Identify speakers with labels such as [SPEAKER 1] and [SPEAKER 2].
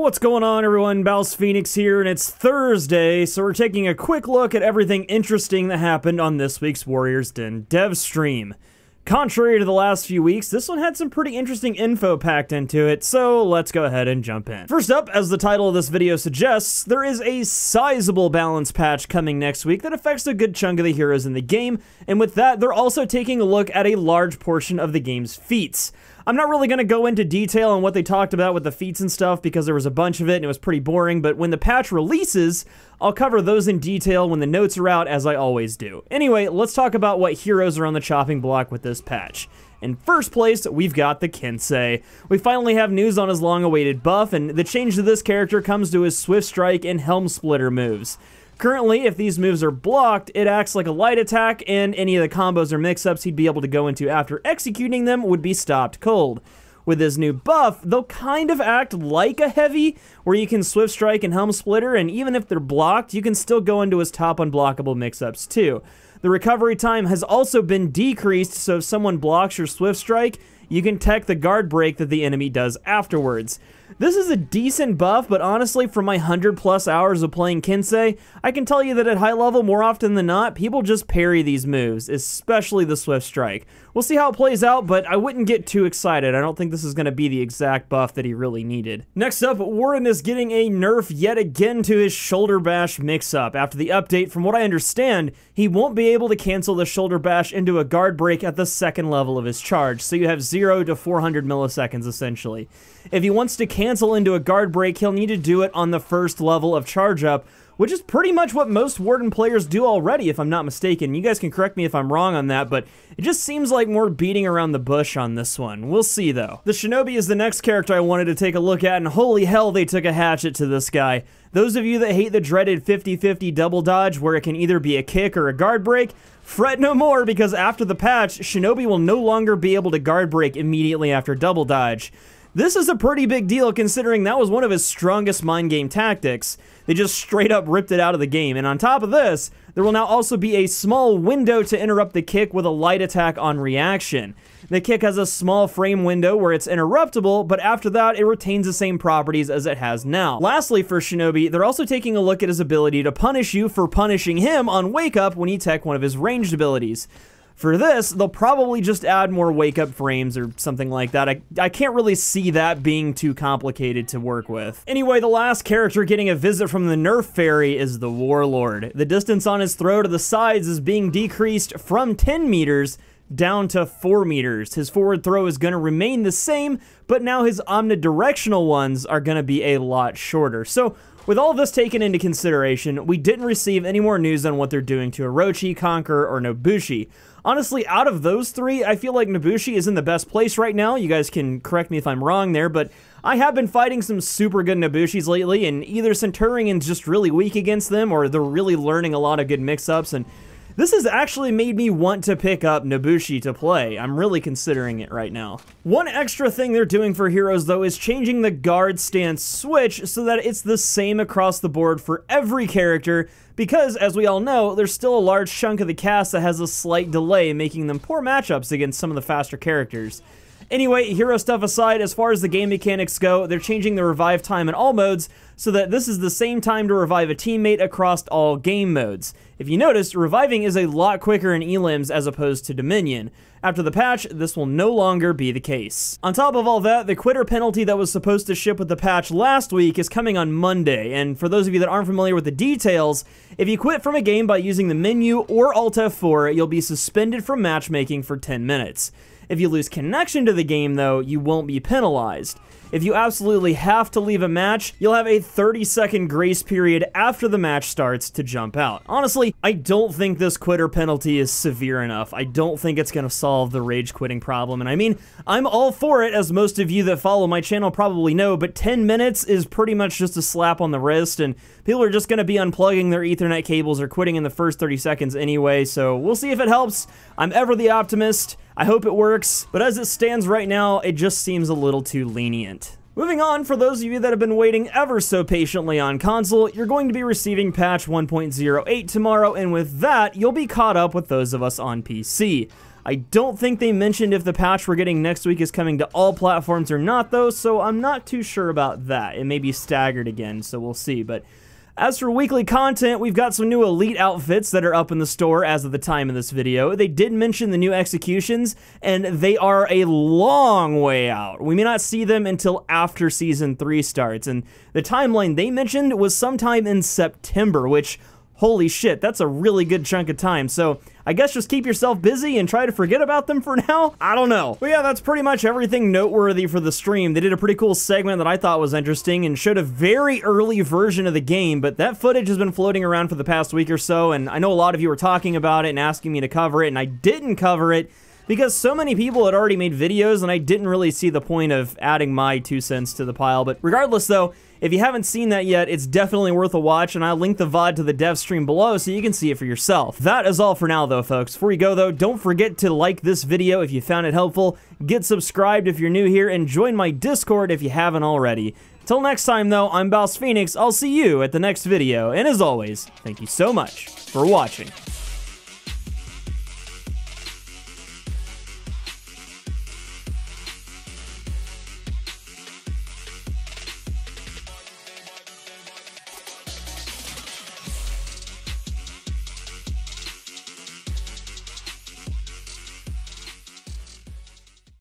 [SPEAKER 1] What's going on, everyone? BouseFeenux here, and it's Thursday, so we're taking a quick look at everything interesting that happened on this week's Warriors Den dev stream. Contrary to the last few weeks, this one had some pretty interesting info packed into it, so let's go ahead and jump in. First up, as the title of this video suggests, there is a sizable balance patch coming next week that affects a good chunk of the heroes in the game, and with that, they're also taking a look at a large portion of the game's feats. I'm not really going to go into detail on what they talked about with the feats and stuff because there was a bunch of it and it was pretty boring, but when the patch releases, I'll cover those in detail when the notes are out, as I always do. Anyway, let's talk about what heroes are on the chopping block with this patch. In first place, we've got the Kensei. We finally have news on his long-awaited buff, and the change to this character comes to his Swift Strike and Helm Splitter moves. Currently, if these moves are blocked, it acts like a light attack, and any of the combos or mix-ups he'd be able to go into after executing them would be stopped cold. With his new buff, they'll kind of act like a heavy, where you can Swift Strike and Helm Splitter, and even if they're blocked, you can still go into his top unblockable mix-ups too. The recovery time has also been decreased, so if someone blocks your Swift Strike, you can tech the guard break that the enemy does afterwards. This is a decent buff, but honestly, from my 100+ hours of playing Kensei, I can tell you that at high level, more often than not, people just parry these moves, especially the Swift Strike. We'll see how it plays out, but I wouldn't get too excited. I don't think this is going to be the exact buff that he really needed. Next up, Warren is getting a nerf yet again to his Shoulder Bash mix-up. After the update, from what I understand, he won't be able to cancel the Shoulder Bash into a guard break at the second level of his charge, so you have 0 to 400 milliseconds essentially. If he wants to cancel into a guard break, he'll need to do it on the first level of charge up, which is pretty much what most Warden players do already, if I'm not mistaken. You guys can correct me if I'm wrong on that, but it just seems like more beating around the bush on this one. We'll see, though. The Shinobi is the next character I wanted to take a look at, and holy hell, they took a hatchet to this guy. Those of you that hate the dreaded 50-50 double dodge, where it can either be a kick or a guard break, fret no more, because after the patch, Shinobi will no longer be able to guard break immediately after double dodge. This is a pretty big deal considering that was one of his strongest mind game tactics. They just straight up ripped it out of the game, and on top of this, there will now also be a small window to interrupt the kick with a light attack on reaction. The kick has a small frame window where it's interruptible, but after that, it retains the same properties as it has now. Lastly, for Shinobi, they're also taking a look at his ability to punish you for punishing him on Wake Up when you tech one of his ranged abilities. For this, they'll probably just add more wake-up frames or something like that. I can't really see that being too complicated to work with. Anyway, the last character getting a visit from the Nerf Fairy is the Warlord. The distance on his throw to the sides is being decreased from 10 meters down to 4 meters. His forward throw is going to remain the same, but now his omnidirectional ones are going to be a lot shorter. So, with all this taken into consideration, we didn't receive any more news on what they're doing to Orochi, Conqueror, or Nobushi. Honestly, out of those three, I feel like Nobushi is in the best place right now. You guys can correct me if I'm wrong there, but I have been fighting some super good Nobushis lately, and either Centurion's just really weak against them, or they're really learning a lot of good mix-ups, and this has actually made me want to pick up Nobushi to play. I'm really considering it right now. One extra thing they're doing for heroes, though, is changing the guard stance switch so that it's the same across the board for every character, because, as we all know, there's still a large chunk of the cast that has a slight delay, making them poor matchups against some of the faster characters. Anyway, hero stuff aside, as far as the game mechanics go, they're changing the revive time in all modes so that this is the same time to revive a teammate across all game modes. If you notice, reviving is a lot quicker in Elims as opposed to Dominion. After the patch, this will no longer be the case. On top of all that, the quitter penalty that was supposed to ship with the patch last week is coming on Monday, and for those of you that aren't familiar with the details, if you quit from a game by using the menu or Alt F4, you'll be suspended from matchmaking for 10 minutes. If you lose connection to the game, though, you won't be penalized. If you absolutely have to leave a match, you'll have a 30-second grace period after the match starts to jump out. Honestly, I don't think this quitter penalty is severe enough. I don't think it's going to solve the rage quitting problem, and I mean, I'm all for it, as most of you that follow my channel probably know, but 10 minutes is pretty much just a slap on the wrist, and people are just going to be unplugging their Ethernet cables or quitting in the first 30 seconds anyway, so we'll see if it helps. I'm ever the optimist. I hope it works, but as it stands right now, it just seems a little too lenient. Moving on, for those of you that have been waiting ever so patiently on console, you're going to be receiving patch 1.08 tomorrow, and with that, you'll be caught up with those of us on PC. I don't think they mentioned if the patch we're getting next week is coming to all platforms or not, though, so I'm not too sure about that. It may be staggered again, so we'll see. But as for weekly content, we've got some new Elite outfits that are up in the store as of the time of this video. They did mention the new executions, and they are a long way out. We may not see them until after Season 3 starts, and the timeline they mentioned was sometime in September, which, holy shit, that's a really good chunk of time. So I guess just keep yourself busy and try to forget about them for now? I don't know. But yeah, that's pretty much everything noteworthy for the stream. They did a pretty cool segment that I thought was interesting and showed a very early version of the game, but that footage has been floating around for the past week or so, and I know a lot of you were talking about it and asking me to cover it, and I didn't cover it because so many people had already made videos and I didn't really see the point of adding my 2 cents to the pile. But regardless though, if you haven't seen that yet, it's definitely worth a watch, and I'll link the VOD to the dev stream below so you can see it for yourself. That is all for now though, folks. Before you go though, don't forget to like this video if you found it helpful, get subscribed if you're new here, and join my Discord if you haven't already. Till next time though, I'm BouseFeenux. I'll see you at the next video, and as always, thank you so much for watching.